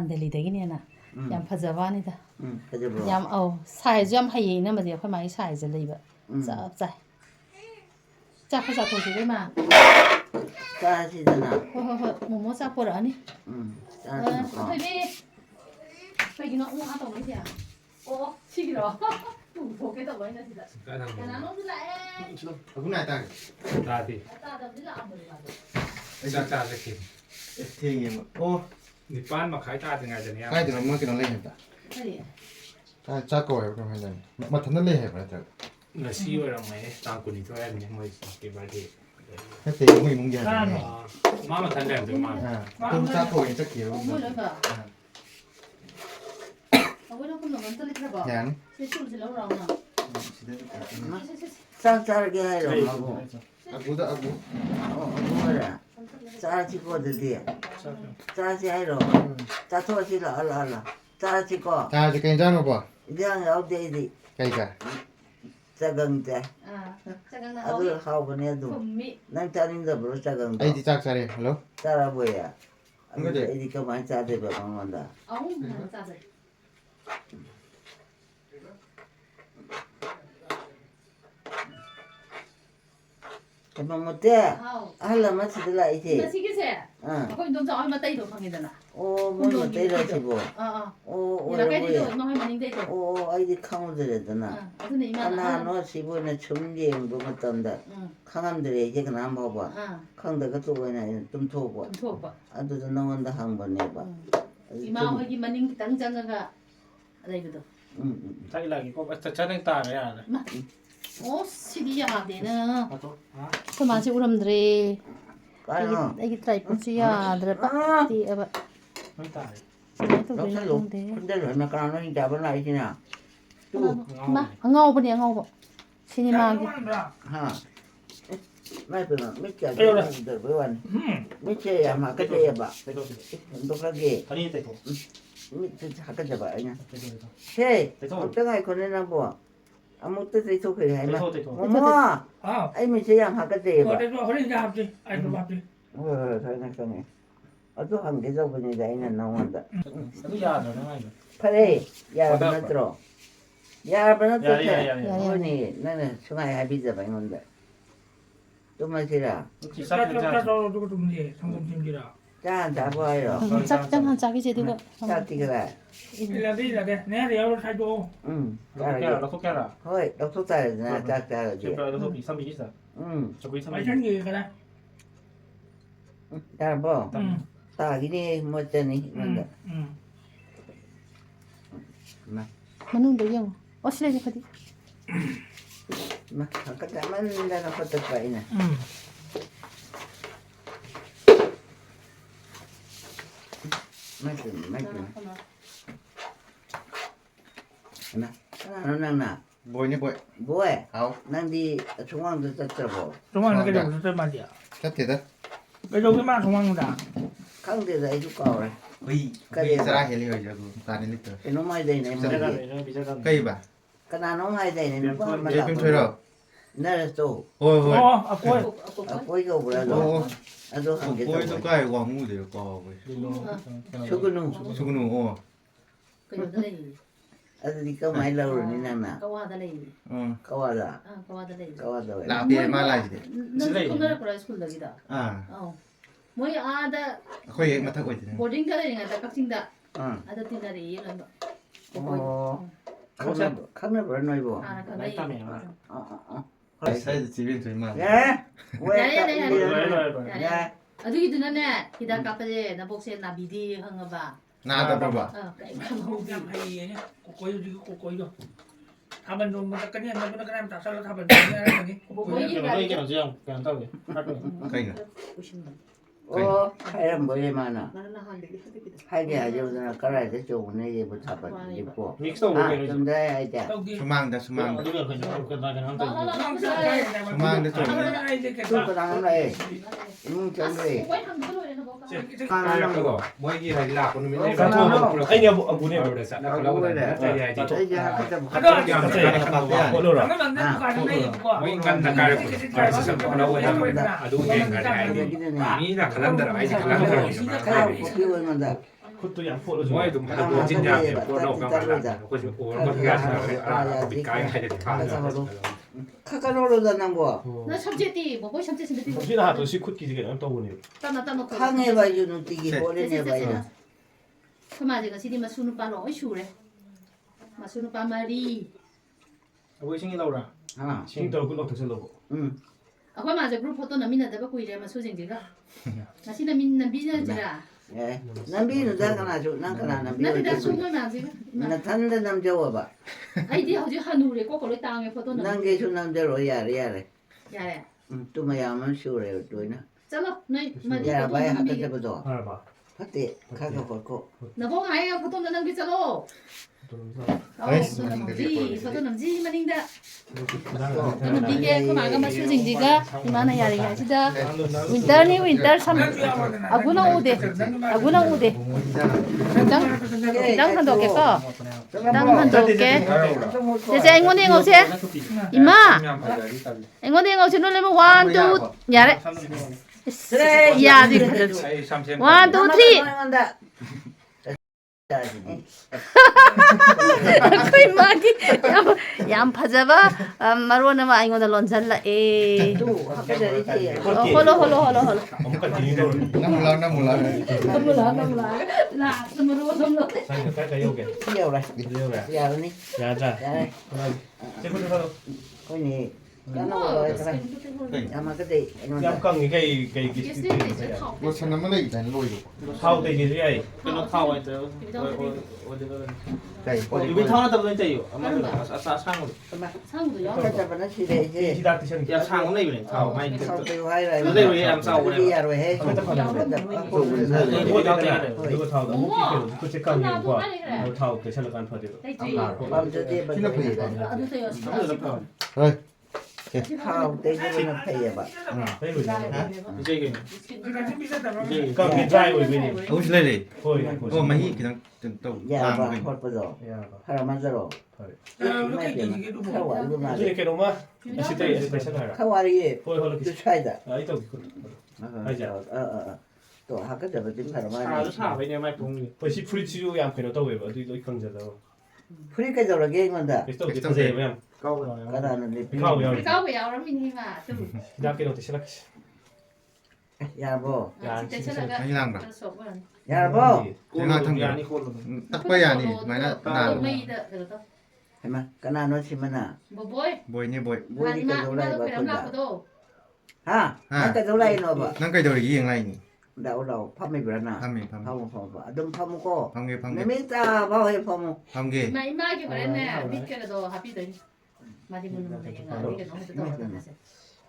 델리ꯗꯒꯤꯅꯦꯅ ꯌꯥꯝ ꯐꯖꯕꯅꯤꯗ ꯐꯖꯕ꯭ꯔꯣ ꯌꯥꯝ 사이즈 ꯌꯥꯝ ꯍꯩꯌꯦ ꯏꯅꯝꯃꯗꯤ ꯑꯩꯈꯣꯏ ꯃꯥꯒꯤ 사이즈 ꯂꯩꯕ ꯆꯞ ꯆꯥꯏ ꯆꯥꯛ ꯆꯥꯊꯣꯛꯁꯤꯗ ꯏꯃꯥ ꯆꯥꯁꯤꯗꯅ ꯍꯣꯏ ꯃꯣꯃꯣ ꯆꯥꯛ ꯄꯣꯔꯛꯑꯅꯤ ꯆꯥꯁꯤꯀꯣ ꯊꯣꯏꯕꯤ ꯀꯩꯒꯤꯅꯣ ꯇꯧꯔꯤꯁꯦ ꯑꯣ ꯁꯤꯒꯤꯔꯣ ꯊꯣꯛꯀꯦ ꯇꯧꯕ ꯑꯩꯅ ꯁꯤꯗ ꯀꯅꯥꯅꯣꯝꯁꯨ ꯂꯥꯛꯑꯦ ꯑꯩꯈꯣꯏꯅ ꯍꯥꯏꯇꯥꯔꯦ ꯇꯥꯗꯦ ꯇꯥꯗꯕꯗꯤ ꯂꯥꯛꯑꯝꯕꯅꯤ ꯃꯥꯗꯣ ꯆꯥꯛ ꯆꯥꯖꯈꯤ ꯊꯦꯡꯉꯦ ꯑꯣ 9:30 ꯇꯥꯗ꯭ꯔꯤꯉꯩꯗꯅꯦ ꯀꯥꯏꯗꯅꯣ ꯑꯃ ꯀꯩꯅꯣ ꯂꯩ ꯍꯥꯏꯕꯗ ꯀꯔꯤ ꯆꯥꯛ ꯀꯧꯋꯦꯕ ꯀꯩꯅꯣ ꯍꯥꯏꯗꯥꯏꯅꯦ ꯃꯊꯟꯇ ꯂꯩ ꯍꯥꯏꯕ ꯅꯠꯇ꯭ꯔꯒ ꯉꯁꯤ ꯑꯣꯏꯔꯝꯃꯦ ꯇꯥꯡ 12 ꯍꯥꯏꯕꯅꯦ ꯃꯣꯏ ꯕꯥꯔꯗꯦ ꯅꯠꯇꯦ ꯃꯣꯏ ꯏꯃꯨꯡꯒꯤ ꯍꯥꯏꯕ ꯃꯥ ꯃꯊꯟ ꯂꯩꯔꯝꯗꯣꯏ ꯃꯥꯜꯂꯦ ꯑꯗꯨꯝ ꯆꯥꯛ ꯀꯧꯋꯦ ꯆꯠꯈꯤꯕ ꯃꯣꯏ ꯂꯣꯏꯕ ꯑꯩꯈꯣꯏꯅ ꯀꯨꯝꯅꯕ ꯑꯝꯇ ꯂꯩꯇ꯭ꯔꯕꯣ ꯌꯥꯅꯤ ꯁꯤ ꯆꯨꯜꯁꯤ ꯂꯧꯔꯛꯑꯣꯅ ꯆꯥꯛ ꯆꯥꯔꯒꯦ ꯍꯥꯏꯔꯣ ꯃꯕꯨ ꯑꯒꯨꯗ ꯑꯒꯨ ꯑꯣꯏꯔꯦ ꯆꯥꯔꯁꯤꯀꯣ ꯑꯗꯨꯗꯤ ꯆꯥꯔꯁꯤ ꯍꯥꯏꯔꯣ ꯆꯥꯊꯣꯛꯑꯁꯤ ꯂꯥꯛꯑꯣ ꯆꯥꯔꯁꯤꯀꯣ ꯆꯥꯔꯁꯤ ꯀꯩ ꯏꯟꯖꯥꯡꯅꯣꯕ ꯏꯟꯖꯥꯡ ꯌꯥꯎꯗꯦ ꯑꯩꯗꯤ ꯀꯩꯒ ꯆꯒꯪ ꯆꯥꯏ ꯆꯒꯪꯅ ꯑꯗꯨ ꯍꯥꯎꯋꯤ ꯍꯥꯎꯕꯅꯦ ꯑꯗꯨꯝ ꯊꯨꯝꯃꯤ ꯅꯪ ꯆꯥꯅꯤꯡꯗꯕ꯭ꯔꯣ ꯆꯒꯪꯗꯣ ꯑꯩꯗꯤ ꯆꯥꯛ ꯆꯥꯔꯦ ꯍꯜꯂꯣ ꯆꯥꯔꯕꯣꯌꯦ ꯑꯗꯨꯗꯤ ꯑꯗꯨꯗꯤ ꯑꯩꯗꯤ ꯀꯃꯥꯏꯅ ꯆꯥꯗꯣꯏꯕ ꯃꯉꯣꯟꯗ ꯑꯍꯨꯝ ꯆꯥꯖꯩ ꯃꯃꯨꯠꯇꯦ ꯑꯍꯜ ꯑꯃ ꯁꯤꯗ ꯂꯥꯛꯏꯁꯦ ꯉꯁꯤꯒꯤꯁꯦ ꯑꯩꯈꯣꯏ ꯏꯗꯣꯝꯆꯥ ꯍꯣꯏ ꯃꯇꯩꯗꯣ ꯈꯪꯉꯤꯗꯅ ꯑꯣ ꯃꯣꯏ ꯃꯇꯩꯔ ꯁꯤꯕꯣ ꯑꯣ ꯂꯩꯀꯥꯏꯗꯩꯗꯣ ꯑꯣꯏꯔꯕꯣꯌꯦ ꯏꯃꯥ ꯍꯣꯏ ꯃꯅꯤꯡꯗꯩꯗꯣ ꯑꯣ ꯑꯩꯗꯤ ꯈꯪꯉꯨꯗ꯭ꯔꯦꯗꯅ ꯑꯗꯨꯅ ꯏꯃꯥꯅ ꯀꯅꯥꯅꯣ ꯁꯤꯕꯨꯅ ꯁꯨꯝ ꯌꯦꯡꯕ ꯃꯇꯝꯗ ꯈꯪꯉꯝꯗ꯭ꯔꯦ ꯑꯩꯁꯦ ꯀꯅꯥꯝ ꯐꯥꯎꯕ ꯈꯪꯗꯒ ꯇꯣꯛꯑꯣꯏꯅ ꯑꯩꯅ ꯇꯨꯝꯊꯣꯛꯄ ꯑꯗꯨꯗ ꯅꯉꯣꯟꯗ ꯍꯪꯕꯅꯦꯕ ꯏꯃꯥ ꯍꯣꯏꯒꯤ ꯃꯅꯤꯡ ꯈꯤꯇꯪ ꯆꯪꯉꯒ ꯂꯩꯕꯗꯣ ꯂꯥꯛꯏꯀꯣ ꯆꯠꯅ ꯇꯥꯔꯦ ꯌꯥꯔꯦ ꯑꯣ ꯁꯤꯗꯤ ꯌꯥꯗꯦꯅ ꯑꯩꯈꯣꯏ ꯃꯥꯁꯦ ꯎꯔꯝꯗ꯭ꯔꯦ ꯑꯩꯒꯤ ꯇ꯭ꯔꯥꯏꯄꯣꯠꯁꯦ ꯌꯥꯗ꯭ꯔꯕ ꯇꯦꯛꯑꯕ ꯅꯣꯏ ꯇꯥꯔꯦ ꯀꯃꯥꯏꯅ ꯇꯧꯗꯣꯏꯅꯣ ꯂꯧꯁꯜꯂꯨ ꯈꯪꯗꯦ ꯈꯨꯟꯖꯜꯂꯨ ꯀꯅꯥꯅꯣ ꯍꯤꯡꯆꯥꯕ ꯂꯥꯛꯏꯁꯤꯅ ꯏꯃꯥ ꯑꯉꯥꯎꯕꯅꯦ ꯑꯉꯥꯎꯕ ꯁꯤꯅꯦꯃꯥꯒꯤ ꯍꯥ ꯃꯥꯏ ꯄꯦꯝꯃ ꯃꯤꯠ ꯀꯌꯥ ꯎꯗꯕꯩ ꯋꯥꯅꯤ ꯃꯤꯠꯁꯦ ꯌꯥꯝ ꯍꯥꯀꯠꯆꯩꯑꯕ ꯍꯨꯟꯗꯣꯛꯈ꯭ꯔꯒꯦ ꯃꯤꯠꯁꯦ ꯍꯥꯀꯠꯆꯕ ꯑꯩꯅ ꯍꯦ ꯑꯝꯇ ꯉꯥꯏꯈꯣꯅꯦ ꯅꯪꯕꯣ ꯑꯃꯨꯛꯇ ꯇꯩꯊꯣꯛꯈ꯭ꯔꯦ ꯍꯥꯏꯃ ꯃꯣꯃꯣ ꯑꯩ ꯃꯤꯠꯁꯦ ꯌꯥꯝ ꯍꯥꯀꯠꯆꯩꯑꯕ ꯍꯣꯏ ꯈꯪꯉꯦ ꯑꯗꯨ ꯍꯪꯒꯦ ꯇꯧꯕꯅꯤꯗ ꯑꯩꯅ ꯅꯉꯣꯟꯗ ꯑꯗꯨ ꯌꯥꯗ꯭ꯔꯣ ꯅꯪ ꯍꯥꯏꯗꯣ ꯐꯔꯦ ꯌꯥꯔꯕ ꯅꯠꯇ꯭ꯔꯣ ꯌꯥꯔꯕ ꯅꯠꯇ꯭ꯔꯣ ꯌꯥꯔꯦ. ꯍꯣꯏꯅꯦ ꯅꯪꯅ ꯁꯨꯡꯍꯥꯏ ꯍꯥꯏꯕꯤꯗꯕ ꯑꯩꯉꯣꯟꯗ ꯇꯨꯝꯃꯁꯤꯔ ꯆꯥ ꯆꯥꯕ ꯍꯥꯏꯔꯣ ꯆꯥꯛꯇꯪ ꯍꯥꯟ ꯆꯥꯈꯤꯁꯦ ꯑꯗꯨꯒ ꯆꯥꯛꯇꯤ ꯀꯗꯥꯏ ꯆꯥꯔꯒꯦ ꯂꯧꯊꯣꯛꯀꯦꯔꯥ ꯍꯣꯏ ꯂꯧꯊꯣꯛꯇꯥꯔꯦꯗꯅ ꯆꯥꯛ ꯆꯥꯔꯗꯤ ꯌꯥꯔꯕꯣ ꯇꯥꯒꯤꯅꯦ ꯃꯣꯠꯆꯅꯤ ꯑꯩꯉꯣꯟꯗ ꯃꯅꯨꯡꯗ ꯌꯦꯡꯉꯣ ꯑꯣ ꯁꯤ ꯂꯩꯔꯦ ꯐꯗꯤ ꯍꯥꯀꯠꯆꯃꯟꯗꯅ ꯍꯣꯠꯇꯠꯄ ꯑꯩꯅ ꯀꯅꯥꯅꯣ ꯅꯪꯅ ꯕꯣꯏꯅꯦ ꯕꯣꯏ ꯕꯣꯏ ꯍꯥꯎ ꯅꯪꯗꯤ ꯁꯨꯃꯥꯡꯗ ꯆꯠꯇ꯭ꯔꯕꯣ ꯆꯠꯇꯦꯗ ꯈꯪꯗꯦꯗ ꯑꯩꯁꯨ ꯀꯥꯎꯔꯦ ꯍꯨꯏ ꯆꯔꯥ ꯍꯦꯜꯂꯤ ꯍꯣꯏꯁꯦ ꯑꯗꯨ ꯇꯥꯅꯤ ꯂꯤꯇꯔ ꯀꯩꯅꯣꯝ ꯍꯥꯏꯗꯥꯏꯅꯦ ꯃꯣꯏꯒꯤ ꯀꯩꯕ ꯀꯅꯥꯅꯣꯝ ꯍꯥꯏꯗꯥꯏꯅꯦ ꯅꯨꯄꯥ ꯑꯃ ꯄꯤꯝꯊꯣꯏꯔꯣ ꯂꯥꯛꯄꯗꯣ ꯅꯔꯁꯇꯣ ꯍꯣꯏ ꯍꯣꯏ ꯑꯀꯣꯏ ꯀꯧꯕ꯭ꯔꯥ ꯑꯗꯣ ꯑꯗꯣ ꯍꯪꯒꯦ ꯕꯣꯏꯗꯣ ꯇꯧꯕ ꯀꯥꯏ ꯋꯥꯡꯉꯨꯗꯣꯏꯔꯣ ꯀꯥꯎꯋꯦ ꯁꯨꯒꯨꯅꯨ ꯀꯩꯅꯣꯗ ꯂꯩꯌꯦ ꯑꯗꯨꯗꯤ ꯀꯃꯥꯏꯅ ꯂꯧꯔꯨꯅꯤ ꯅꯪꯅ ꯀꯋꯥꯗ ꯂꯩꯌꯦ ꯀꯋꯥꯗ ꯀꯋꯥꯗ ꯂꯩꯌꯦ ꯀꯋꯥꯗ ꯑꯣꯏꯔꯦ ꯂꯥꯛꯇꯦ ꯃꯥ ꯂꯥꯛꯏꯁꯤꯗꯤ ꯅꯪꯁꯨ ꯈꯪꯅꯔꯛꯄ꯭ꯔꯥ ꯁ꯭ꯀꯨꯜꯗꯒꯤꯗ ꯃꯣꯏ ꯑꯥꯗ ꯑꯩꯈꯣꯏ ꯍꯦꯛ ꯃꯊꯛ ꯑꯣꯏꯗꯣꯏꯅꯦ ꯕꯣꯔꯗꯤꯡꯗ ꯂꯩꯔꯤꯉꯩꯗ ꯀꯛꯆꯤꯡꯗ ꯑꯗ ꯇꯤꯟꯅꯔꯛꯏꯌꯦ ꯂꯣꯏꯅꯃꯛ ꯈꯪꯅꯕ꯭ꯔꯥ ꯅꯣꯏꯕꯣ ꯍꯥꯟꯅ ꯈꯪꯅꯩꯌꯦ ꯁ꯭ꯋꯥꯏꯗ ꯆꯤꯕꯦꯟꯊꯣꯏ ꯃꯥꯜꯂꯦ ꯌꯥꯔꯦ ꯑꯗꯨꯒꯤꯗꯨꯅꯅꯦ ꯍꯤꯗꯥꯛ ꯀꯥꯞꯄꯁꯦ ꯅꯕꯣꯛꯁꯦ ꯅꯥꯕꯤꯗꯦ ꯈꯪꯉꯕ ꯅꯥꯗꯕ꯭ꯔꯕ ꯀꯩꯝ ꯈꯪꯍꯧꯗꯦ ꯊꯥꯕꯜ ꯆꯣꯡꯕ ꯆꯠꯀꯅꯤ ꯍꯟꯗꯛꯄꯗ ꯀꯅꯥꯝ ꯇꯥꯁꯜꯂ ꯊꯥꯕꯜ ꯆꯣꯡꯒꯅꯤ ꯍꯥꯏꯔꯛꯀꯅꯤ ꯀꯩꯅꯣꯁꯦ ꯌꯥꯝ ꯀꯩꯅꯣ ꯇꯧꯋꯦ ꯀꯩꯅꯣ ꯑꯣ ꯍꯥꯏꯔꯝꯕꯣꯏꯌꯦ ꯃꯥꯅ ꯍꯥꯏꯒꯦ ꯍꯥꯏꯖꯕꯗꯨꯅ ꯀꯗꯥꯏꯗ ꯆꯣꯡꯅꯩꯌꯦꯕ ꯊꯥꯕꯜꯁꯤꯕꯣ ꯃꯤꯛꯁ ꯇꯧꯕ ꯀꯩꯅꯣ ꯆꯨꯝꯗ꯭ꯔꯥ ꯍꯥꯏꯁꯦ ꯁꯨꯃꯥꯡꯗ ꯑꯗꯨꯒ ꯀꯩꯅꯣ ꯁꯨꯃꯥꯡꯗ ꯇꯨ ꯀꯅꯥꯅꯣ ꯂꯥꯛꯑꯦ ꯏꯃꯨꯡ ꯆꯪꯈ꯭ꯔꯦ ꯀꯥꯏꯔꯛꯄꯗꯣ ꯃꯣꯏꯒꯤ ꯍꯥꯏꯗꯤ ꯂꯥꯛꯄ ꯅꯨꯃꯤꯠ ꯑꯩꯅ ꯑꯕꯨꯅꯦ ꯑꯩꯁꯦ ꯍꯥꯀꯠꯆꯕ ꯃꯣꯏ ꯉꯟꯅ ꯀꯥꯏꯔꯛꯄꯗꯣ ꯑꯗꯨ ꯌꯦꯡꯈ꯭ꯔꯗꯤ ꯍꯥꯏꯗꯤ ꯃꯤꯅ ꯈꯜꯂꯝꯗꯔꯕ ꯑꯩꯁꯦ ꯈꯜꯂꯝꯗ꯭ꯔꯕꯅꯤ ꯈꯔ ꯄꯣꯛꯄꯤꯌꯨ ꯑꯩꯉꯣꯟꯗ 그것도 양 포로 좀. 뭐에도 뭐 진짜 뭐라고 가면 그지 오늘 거 비까이 해야 돼. 카카로로 다난 거. 나 참제띠 뭐 참제 참제띠. 혹시나 또 시쿠티 되게 또 보니. 따나. 강해 봐주는 뛰기 오래내 봐야. 그마지가 시디마 수는 빠로 어슈래. 마수는 빠마리. 왜 생이 나오라? 하나. 신도 그거 더 sello. 응. 아까 맞아 그룹 포토나 민나 대바 kuire ma 소생지가. 나시나 민나 비자지라. 예. 남비는 다가나 줘. 난가나 남비. 나디다 수는 나지가. 나 탄다 남자 와봐. 아이디 아주 한우래 꼬꼬로 땅에 포토나. 난게 주 남자로 야래. 야래. 또 뭐야만 쉬우래 또이나. 잘라. 너희 마디 야 봐야 포토나 하다 잡아도. 알아. 하대 가가 걸고. 나보 아이가 포토나 남기 잘로. 알겠어. 남지 포토 남지 마닝다. 저는 비게 그마가 마 소생지가 이만한 야리 하시다. 윈터니 윈터 삼 아구나 오데. 당 한도 올게까. 당 한도 올게. 제제 앵원이 오세. 이마. 앵원이 오세 놀래면 1, 2 야래. 그래. 야 지금 1, 2, 3. Ako'y magi. Yang pajaba. Marunong naman ay ngona lonjala eh. 또 학교 다니지. Holo. 엄청 뒤로. 나몰라. Namula. La, sumuro. 사이가 깔까 요게. 뛰어라. 요게. 야니. 야자. 야. 제거도 사도. 거기 까나고 그래. 아마 그때 양강 이게 뭐 천나만 내 일단 로이고. 타오 되게 해야지. 그거 타고 있어요. 네. 우리 타나 따로 있어요. 아마 상으로. 상도요. 찾아보는 시대에 시다 드시는 야 상은 내비네. 타고 많이 sau 됐어. khi quay lại Ở đây rồi em sao rồi? đi ra rồi hết 누가 타오 너무 끼게 그 색깔이 뭐 타오 그 샬라간 파디로. bao giờ đi bên đây 아주세요. 네. không tới cái nó thấy vậy bạn 그리고 이제 이게 이제 그 드라이브 위니. Ôi lên 거의 Ôi mà hi cái thằng tàu giờ làm bạn cái hot bây giờ 야. 하나만 들어 mấy tiền khâu quản luôn mà 이제 이렇게 너무 시대 샬라라. khâu quản đi 거의 헐로 tôi xoay ra 아 이따 tổ học cái giờ tính phải 차도 mà 차 왜냐 말 동이. 벌시 프리치유 양 페노 또 왜? 어디 강자도. free cái giờ là ghê ngon đã 또 이제 그제 왜? 까고 cái nào là đi 가오 야. 가고 야오라 미니마. 좀. 이렇게 또 시작. nhà bố 진짜 쳐다가. Anh làm cả nhà bố Nga thằng 아니 콜로. Tắc bây giờ này Mày nó làm 메이드 그래도. thấy mà cái nào nó xin mà nào 뭐 뭐해? Bồi như bồi bố đi cái dấu này 나도 và 그냥 con đã 나고도. ha cái dấu này nó bà Nâng cây đời gì ngay nhỉ đầu pháp mình phải nào Thăm mình thăm phong đừng phong cô Thăm ghê mày biết ta bao nhiêu phong Thăm ghê 이마기 그랬네. 밑에도 합의들. 마디 문은 되게 이게 너무 뜯어.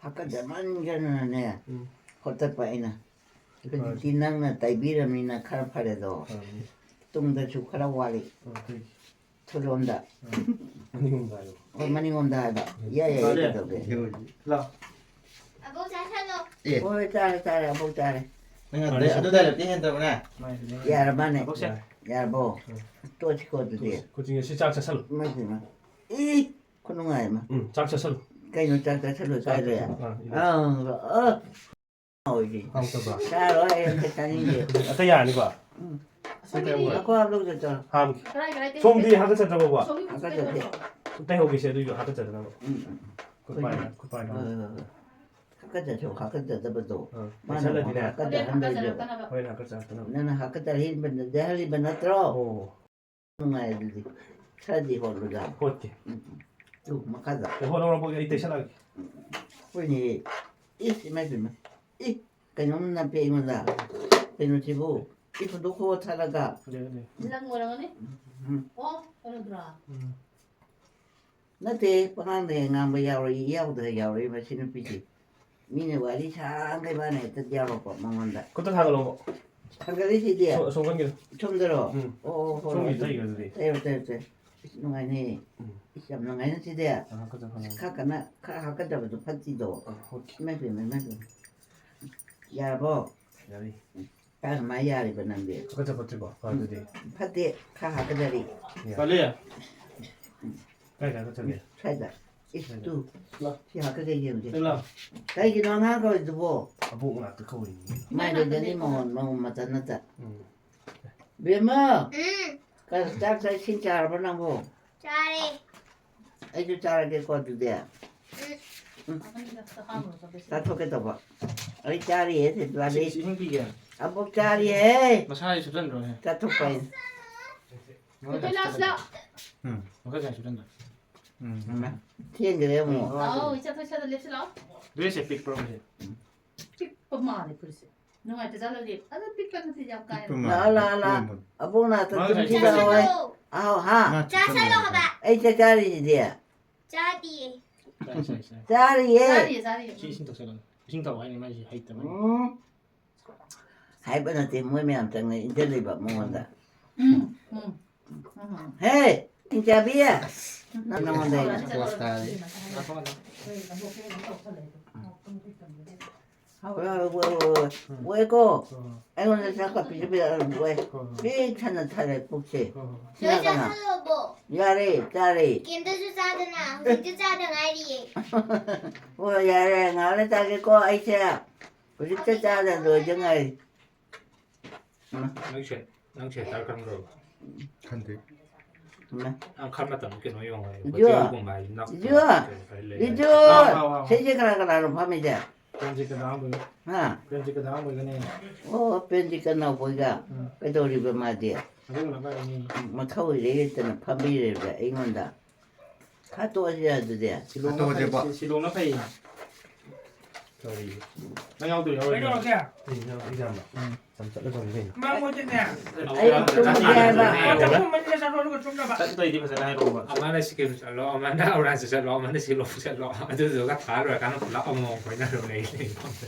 학교 zaman cái này hotel vậy nè cái tin năng là tại vì là mình là khá phải đó tung ra chụp khá wali thôi luôn đã 아니 뭔가요? 많이 온다 봐 야야 이거 그래 라. ôi trời bố trời Anh ở đây là cái hiện tượng này ya là bạn này 혹시 ya bố tôi chỉ có được đi 그 중에 시작자 살로. mấy gì mà ý con người mà 응, 작자 살로. cái nó chắc chắn là cái rồi 아, rồi gì 아무튼 봐. sao rồi em cái cái gì 어때야 아니고. nó có lúc rồi cho 함. 그래. 좀 뒤에 하트 찾아 보고. 저기 아까 보세요. 저기 그때 호기 씨도 이거 하트 찾아 나고. 굿바이. 굿바이. 학교 저 학교 저 버도 어. mà 살라 nó 디네. 학교 그래 한 한가지 대 나가. 거의 하트 찾아 나고. nên là 학교 hin bên để hay bên nó trâu 오. ngày gì sao gì họ rồi ra 호티. tu mà cái gì 호노로 보기 이때 샬라. cái gì ít mấy gì mà ít cái nhóm nam pe mà ra cái nó chỉ vô ít phần đồ khô thay là cả 그래 그래. 일랑 뭐라 그러네? 그러더라. nó thì con ăn thì ngang bây giờ rồi giàu rồi mà xin nó gì mình này vào đi sang cái bên này tất giàu rồi còn mong ăn 그것도 다 그런 thằng cái gì đi 거. 송강길. 좀 들어 응. ô 좀 있다 이거들이. 때 nó ngày này chậm nó ngày nó chỉ đấy 아, 그죠. 하나. khác cái nào khác học cái đầu phát gì đồ 호티. mấy gì già bò 야리. cái máy già thì bên làm việc 그거 버티고. 봐도돼. phát điện khác học cái gì 빨리야. 그러니까 그쪽에. sai rồi ít tu thì học cái gì vậy 들라. cái gì nó ngang rồi tu bộ 아, 뭐가 뜨거워 있니. mai đến đến đi mà chân nó chặt 응. 뱀아 응. 가서 짝사 진짜 알아보나 뭐 잘해. 아주 잘하게 거두대 다 좋겠다 봐 어이 짜리에 대두아리 생기게. 아복 짜리에 마사이 주전 rồi. 다 톡바이 Tôi lát lắm. Nó có giải 주전 rồi. thiên 그래 뭐 이제 더 셔도 립스 라. Đứa sẽ pick pro rồi. 삐뻔마네 벌써. 너가 대잘로 립. 아주 삐끗한테 약간. 나라라 아복 나서 좀 맞아. 지나와 자살로. 아우 하 자살로 가봐. 에이 저 짜리지 자디. 짜리에 자리. 신도 세건. 신도 많이 많이 해 있다. hai bữa nay tìm mới mèo chẳng này chơi gì bảo mua ra 응. hey anh cha bia nó ngon đây 왜 cô anh 오늘 잠깐 비벼 왜 비찬은 차례 복지 저 자살로 뭐. 야래 짜리 김도수 사드나. 우리 사드 아이리. 뭐 야래 나를 따게 cô ai cha 우리 cha là rồi chứ ngày nói chuyện tao cần rồi 한대 ăn khăn mà tầm cái nói用này chưa chưa đi chưa thế chứ cái nào làm gì vậy Bên chỉ cái đó mới. ha Bên chỉ cái đó mới cái này. ô bên chỉ cần nào bây giờ cái đồ đi bên mà đi Nó là cái này. mà thâu gì thì nó phạm vi rồi vậy anh ngon đã khá to gì rồi Xì lông nó phải. rồi Nó nhau từ rồi. Mấy đôi kìa, thì nhau đi ra mà chăm sóc cho mình mang ngôi trên nè. anh tung ra mà Chắc không mình ra rồi chúng ta Tất tây đi phải là hai đồ vậy. ông anh sẽ kêu sẽ lo ông anh đã ông anh sẽ lo ông anh sẽ lo anh tôi cái thả rồi cái nó là ông ngồi phải nó này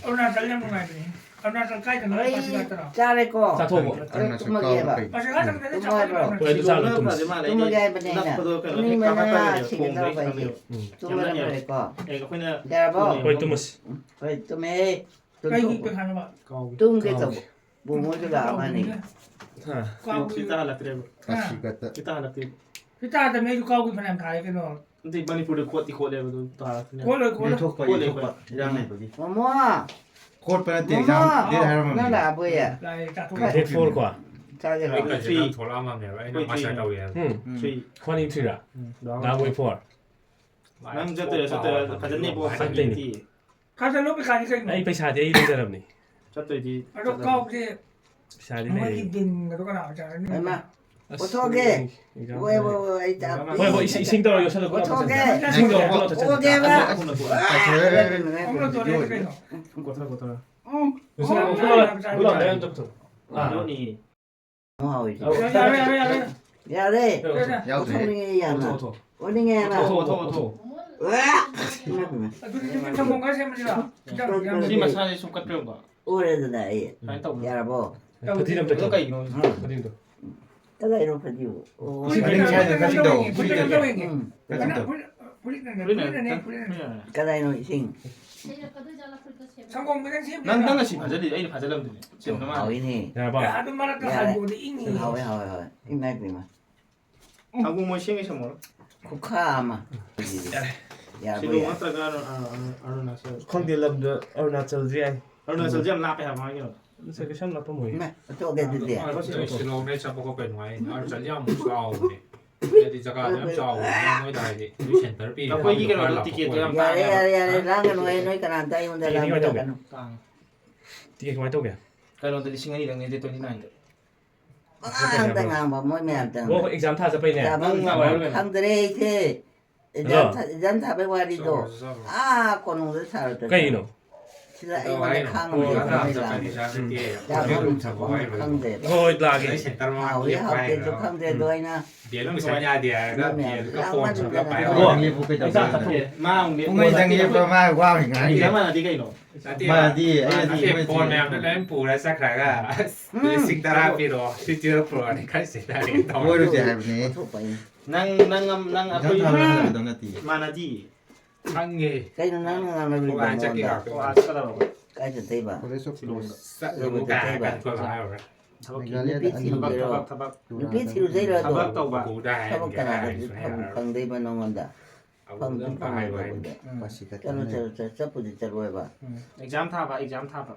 Ông nào sẽ làm này đi. Ông nào sẽ cai cái nó ấy phải ra rồi. cha đây cô Sa thô bộ. tung mà ghê vậy Mà sẽ hát cái đấy chắc rồi. Quay tôi ra là tùng tung mà ghê bên này nè nhưng mà nó chỉ cái đâu phải gì tung mà nó phải có Ê, có phải là ra bao quay tôi mà phải tung mê Cái gì cái hàng mà. tung cái tàu buông mũi cái gạo mà này Cao kita là cái 다시 갔다 kita là cái cái ta thì mấy cao cái phần làm thái cái nó. thì bao nhiêu được quật thì quật đều tòa. Cố rồi cố rồi. 톡 이랑 해 거기 mà mua 콜 뻔한 때 mà exam mua 내일 하면 nó là bây giờ Lại cả thôi. hết phone quả sao cái cái đó cái gì thổ lao mà mẹ vậy nó mà sai đầu vậy Suy. khoan in chưa Đó. đã quay phone Nang jatuh phải dẫn đi bộ hành thì Cái sẽ lúc cái cái ấy bây giờ thì đi ra làm này jatuh thì nó cao thì sao đi mới này đi kinh cái đó nào chả. em mà 어떻게 왜 일단 뭐 이싱도 요새도 어떻게 이싱도 어떻게 봐 ông nó tôi cái nó. quật thôi. 요새 물론 내가 좀더 À, nó thì ngồi Ya ya ya ya. ra đây 야도 해 nghe à mà 어디 nghe mà 토토토토 Cái 성공가 xem đi nào. khi mà sai xung quanh trường bảo 오래도 나이 phải tàu 야 뭐 버티는 nó cày nó 버티는 tất cả nó phải chịu cái này nó sinh 성공 그냥 xem. 난 당연히 phải dẫn đi ấy là phải dẫn lâm thì xem nó mà hỏi nè 야 봐. 하도 말았다 하고 이니. hỏi im ngay đi mà 한국 뭐 시행이 참 뭐라 국화 mà 야 지금 뭐야 왔다가 어루나서 không đi làm được Arunachal riêng 어루나서 지금 나ppe 하면 하기로 sẽ cái xem là có mùi mẹ chỗ cái gì vậy 실로 내 잡고 เป็นไว้เอาจะย่ำเจ้าเนี่ยที่จะการย่ำเจ้าไม่ได้ดิวิเชนเตอร์ปี nó quay cái rồi ticket cho em 야 lang cái nói cái làm tay mình đây làm cái tăng 뒤에 그만 또 그냥 cái nó từ sinh đi đằng này tới này à tay ngang vào mỗi mẹ tay 뭐 exam 타จะไปเนี่ย 자 방금 상들의 이제 전타 배워리도 아 고농을 살았다 ใกล้เนาะ 진짜 เอาไว้ 이번에 เนาะ 강을 โอ้ยถ้าจะไป 감사합니다 ที่ชาติที่ 야 방금 자꾸 강대 โอ้ยลากิ เห็นตลอด 아 우리 학교 쪽 강대도 아니나 เดี๋ยวต้องใช้ยาเดี๋ยวก็เดี๋ยวก็โฟนก็ไป 당일 보게 exact 잡아 mà ông biết ungay 당일 보마 와 thì ngay nếu mà đi cái nó 마디 ที่ 에디 โฟนแมวนั่นแหละปูและสักครั้งอ่ะสิ่งตาราปีรอที่เจอปลอนี่ขั้นเสียดายต่อ 뭐를 제 할머니 톡바이 năng 장 앞에 타면 동네티 mà là gì ทั้งเงี้ย cái nó nói là โบราณจะกี่หลัก có ai sẽ đâu cái gì thế bà 그래서 สักลูกกากันก็ได้หรอ 빛으로 세라도 타박 tàu bạn กูได้ 타박가 나도 강대만 넘어간다 เอาเรื่องไปไว้ 맛이 같아 저는 저 서프지 저로 해봐 exam tha và exam tha và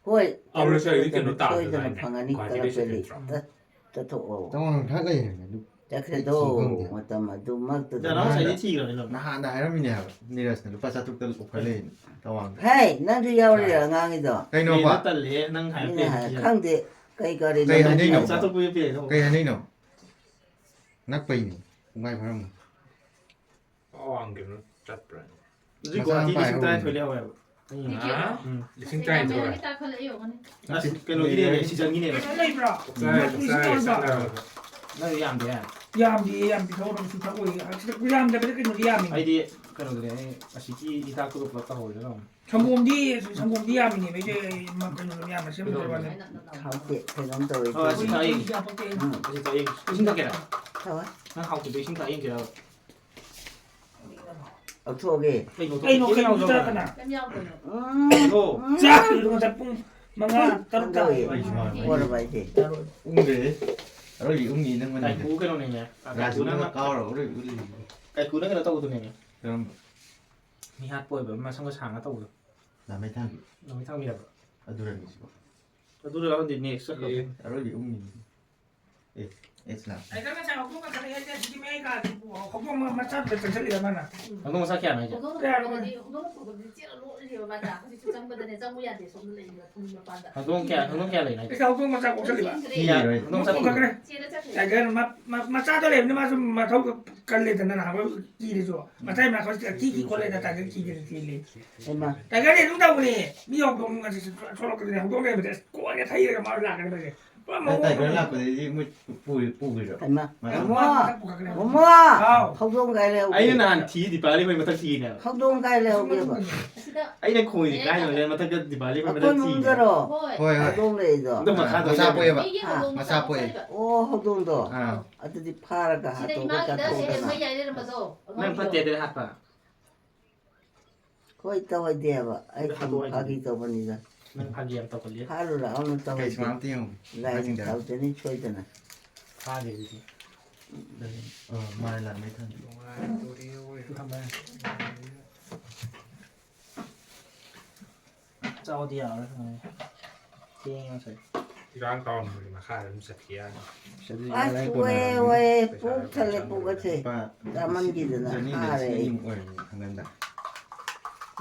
호이เอาเรื่องเฉยที่เกิดน้ำตา 저희들은 방안이 ก่อนที่ได้เฉย 깔아버리 저도 당황 탈래. 작게도 맞다마도 막도 자, 나무 사이드 티가 나. 나한테 하라미냐. 니라스 루파 사툭들 오팔레. 당황. 헤이 나도 야월이야 강이도 Cây nó quả. 딸래 난 할 때. 강대 cây Cây hành đi nổ. 자, 또 부여 비해. Cây hành đi nổ. Nắc pin. Không ai phải không? 어안 기는 짰브라. 이거 어디 있다 돌려와요. 아 리싱타인 들어가. 딱 걸려요. 아, 그노 이래 시장이네. 레이브라. 나 이게 안 돼. 야암디 저런 수타고 야암데 그렇게 뭐 야암이. 아이디 그노 그래. 아시기 이다 그거 불렀다 올려. 전공디 야암이네. 이제 만큼 야암을 세면 들어가네. 강대 대nom도 아, 있고 진짜 이 이제 아빠께 진짜 이 신기하게라. 타와 난 하고 또 신기한 게 어떻게 이거 에이 너 그냥 부탁하나. 이거 자 이거 작품 mga taruka. 뭐라 봐야지 Ung ghế. Rồi thì ung nhìn nó cái mình. cú cái này nhá. Gà chúng nó cao rồi. Rồi. cái cú nó cái tao tụi này. Rồi. mi hạt bồi bởi mà xong cái sáng nó tao được. Là mấy thằng. nó mới thang mi được. Ở đâu rồi? tôi đưa con điện này xuất khẩu. Rồi thì ung nhìn. Ê, ê là. Ay kana sa ako ka sa kanya si Mega ko mo masab sa sali man na. nó không sao kẹt này chứ. nó không kẹt này này. Ikaw ko masab ko sali ba. Gì rồi? nó không sao Ko ka kare. Ay gan masado le ni ma thau ka le tan na ha ki ri so. Ma tai ma ko ki ko le ta ta ki ri ki le. em mà Ta ga le dum da ni. Mi yo ko ma si so lo ko ni ko le ba ko ne thai ga ma la ka ne. Tại cái là cái gì mới bùi rồi. em mà Ma mua mua không đúng cái leo ấy là hàn thí thì bà đi mà thằng thí nè. không đúng cái leo kia mà ấy là khôi thì cái rồi mà thằng cái thì bà đi mà không thằng đúng thí. rồi Thôi không rồi. đúng này rồi nó mà khá Mà sao bùi vậy? ô không đúng rồi À. ở đây đi phá ra cả hạt tôi cái chặt tôi cái nào nên phát tiền để hạt bà. coi tao hay đẹp à ai không phá cái tao bên này nên phát tiền tao còn liếc. phá rồi là ông tao Cây xoắn tiêu. lại tao cho nên chơi thế này Pha gì gì. Mai là mấy thằng. cứ thăm đây. Cho đi ở này. Tiếng sao? 이런 건 우리 막 하는 새끼야. à quê quê phúc thật là phúc cái gì Ba. ta mang gì rồi Giờ nè ní à là sẽ đấy im ở thằng này đã.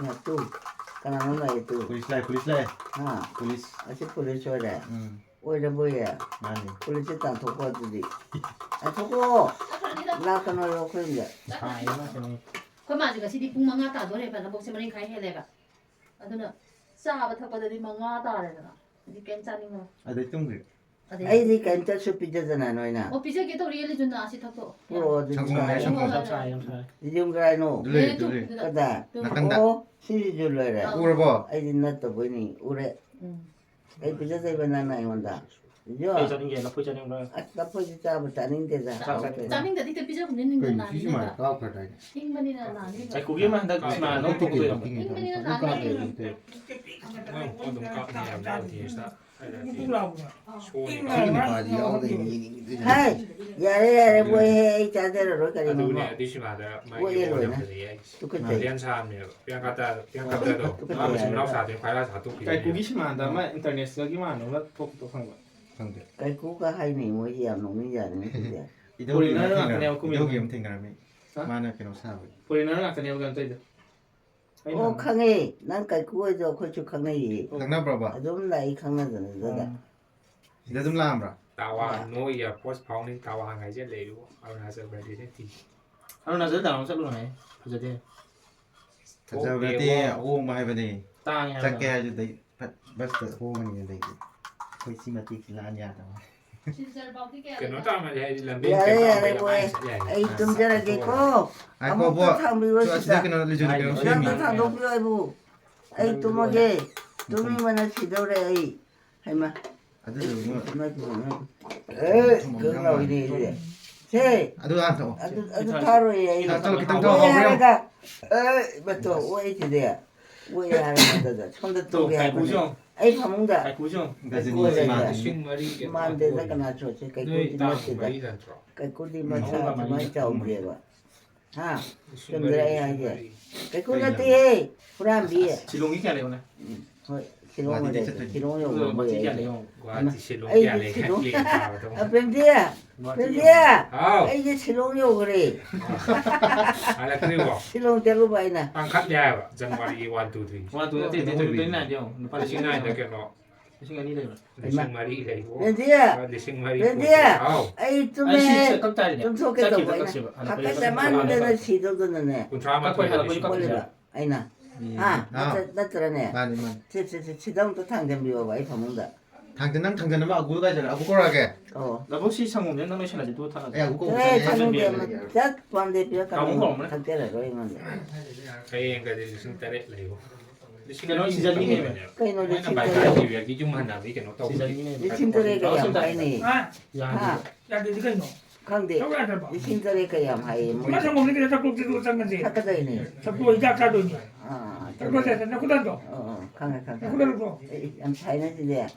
nhà tu cái nào nó này tu Police lại. à Police. ở chỗ police chơi đấy Ừ. ôi là bơi à Ba này. police tạm thuộc qua gì à thuộc qua là cái nào khuyên vậy Phải nó sẽ này. คนมาจากที่ปุ่งมังงาตาด้วยแบบนั้นบอกใช่ไหมใครให้เลยแบบอันนั้นซาบัดทับบัดที่มังงาตาเลยนะที่แกงจานิง Ở đây tung rồi. ấy thì cái chân số pizza thế này nói nè โอ้พี่เจ้ากี่ตัวเรียนเลยจุนนะสิทับตัว pro thì Không sai không Không sai, không sai. thì dùng cái nó Đưa đây. cái đó Nakanda. ô xin rồi đấy Ura bo. ấy thì nó tập với nè ure ấy pizza đây bên này mà đã Bây giờ giờ những nó bây giờ những đó. à tập với cha mà trả nên thế ra จานิงแต่ที่พี่เจ้าคนนี้นึง Cây นาน chứ นี่ mà นะ cao cả đây. ทิ้งมันนี่นานนี่ Cái cú kia mà nó Cái tụt gì rồi. đó kinh nghiệm. Không cao để để. 어둠 깎냐 어디에서. Ku la. 좋은 Cái mà gì đâu thì nhìn. hay giờ đây bơi cha đây rồi cái gì mà 아두네 디시마다 마이게 어렵더니 tôi cứ thấy 리안 사람이요. 그냥 갖다도 아무 집 나오사 돼 과라 사도 Cái cú kia mà đó mà internet sơ cái mà nó thuộc thuộc hàng vậy. Không được. cái cú cái hay này mới giờ nó mới giờ này Thì Ủa, nó là cái neo của mình. đâu kiếm thành cái này. Hả? Mà là cái nó sao vậy? Bởi nó là cái neo gần đây được. ô khang ấy nan cái cú ấy rồi khôi chụp khang ấy Thằng nào bảo bà. giống lại khang này rồi đó Thì đã làm rồi. 나와 노이야 버스 파운딩 나와 한 가지 레이고 아우나서 브레디티. Nó là rất là nó sẽ luôn này. Bây giờ đi. Thật ra cái thì ô mà hay vấn đề. Ta nha. Chắc kè cho đấy. Bắt tự ô mình như đấy. Thôi xin mà tích là nhà đâu. 그 노타면 해 람비 ấy chúng ta là cái cô Ai ông có có vợ. thằng bị Cho vợ chị cái nó lấy cho cái nó đang xem. có thằng đâu bị bu ấy tụi mà ghê tụi mình mà nó chỉ đâu đây ấy hay mà À đây rồi. nói ê cứ nói đi đi thế À tôi ăn thôi. anh thao rồi ấy Thao cái thằng ôi thao à không? cái ê bắt đầu ôi thì đấy ôi à cái đó không được Tổ tôi cái cú cái không? ấy không muốn Cái đấy cú không? Cái gì đi mà. 신머리 mà để ra cái nào cho cái cú đi mất thì đấy 머리 단트로. cái cú đi mất sao thì mới chậu về vậy ha cái cú là gì cái cú là gì Quran bia Chỉ dùng cái này này. thôi 기롱을 해. 기롱이 오고 뭐야? 와 지실롱이야 내가 링 아, 뱀디야. 뱀디야. 아우 이게 기롱이 오고 그래. 알아 그리고 기롱 데리고 봐이나. angkatnya Januari 1 2 3 와 또, 또 있나요? Lising na ito kaya 시간이 돼요. Lising mari ila ito 뱀디야. Lising mari 뱀디야. Aw 아이 좀 아니 해. 진짜 깜짝이야. 좀 속에도 보이나. 가까이만 되는 시도도 넣네. Kung sama Kapoy, ko kapoy, kapoy. 몰라. 아이나. 아, 나 들어네. 많이 많이. 치동도 당근 비워봐. 이 파문다. 당근은 아구 가잖아. 아구 거라게. 나 혹시 상호면 너는 신나지 또 타나. 야, 아구 그래, 당근 자, 반대 비워 아무 거 없네. 당대라 로이만. Kaya yung kasi lising tarik lang yun Lising Pero si Janine 그이 노래 May nabayad 친구들. yung yagi yung hanami ka no Si Janine. 이 친구들에게 양파이니. 아, 야. 야, 네가 있노. 강대. 저거 안 봐. 이 친구들에게 양파이 뭐. 맞아 먹는 게 자꾸 그거 장난지. 학교다이니. 자꾸 이자 가더니. 아, 자꾸 해서 나 구단도. 강해. 구단도. 양파이는 이제.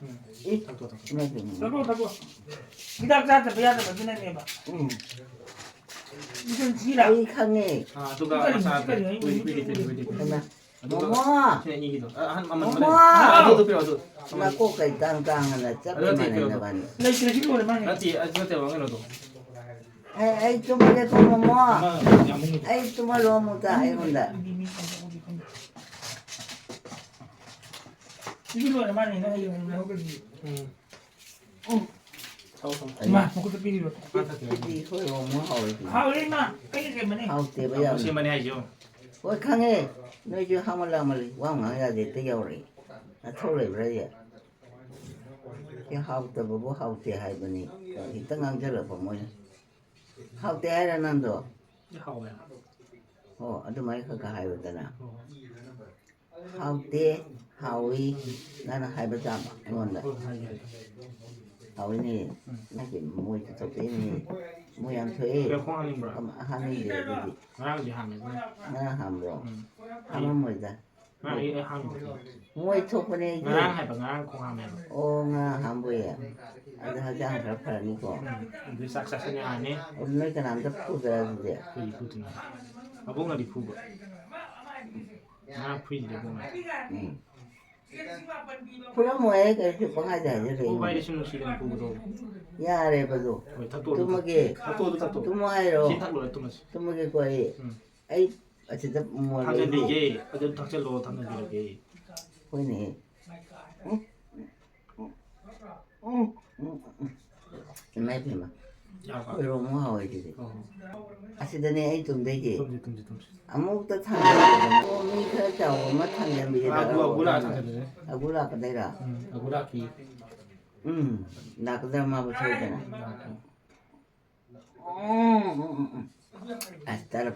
이 자꾸 자꾸. 이자 가서 배야도 그냥 해 봐. 무슨 지라. 이 강해. 아, 누가 마사. 그나. 뭐뭐. 그냥 이기도. 한번 어머! 아도 필요하도. 나 꼭까지 땅땅하나 잡기만 했나 봐니. 나 지금 지금 오랜만에. 나티 아저한테 왕해놓도. 에이 좀 그래 고모 뭐. 야 먹는 에이 좀 너무다 아이고다. 지금 오랜만에 나 이거 먹거든. 사오성. 엄마 먹고도 비리로. 이 소리 뭐 하오지. 아, 얼마? 그게 때문에. 하오 때봐야. 무시만 해야죠. 왜 강해? 너희 저 하물라물 왕왕해야 돼 되겨오리. 나 털을 그래야. 이 하오 때 뭐 하오 때 하이버니. 이 땅강 저러 보면. 하오 때 하이라 난도. 하오야. 아주 많이 그거 하이버잖아. 하오 때 하오이 나는 하이버잖아. 뭔데? 하오이니 나게 뭐 이렇게 되니. 뭐양 왜 돼. 홍하는 거야? 하는 게 어디? 나랑 이제 하면. 나 함으로. 하면 뭐다? 나랑 이 하면. 뭐이 톡보내 이게. 나랑 해봐. 나랑 공하면. 나 함부야. 아주 하장 잘팔니고. 우리 싹싹하게 안에 우리가 남자 푸더라는데. 그 이쁘더니. 아 뭔가 이쁘고. 나랑 프리즈 뭔가. 그럼 뭐해? 그 뻥하자 이제. 모바일 신문 시간 보고도. 야래 봐도. 왜 탁도. 두목이. 탁도. 두목하이로. 신탁로 했더만지. 두목이 거의. 에이, 어쨌든 뭐. 당연히 이게 어떤 탁절로 당연히 이게. 보이네. mấy phim mà rồi mua hồi thì Accident ấy tụm đây gì amo ta thằng cô mi khơi chầu mất thằng nhà bị 아 구라 gula cái đây là 구라 키. là cái da mà bị chơi cái này. Hasta la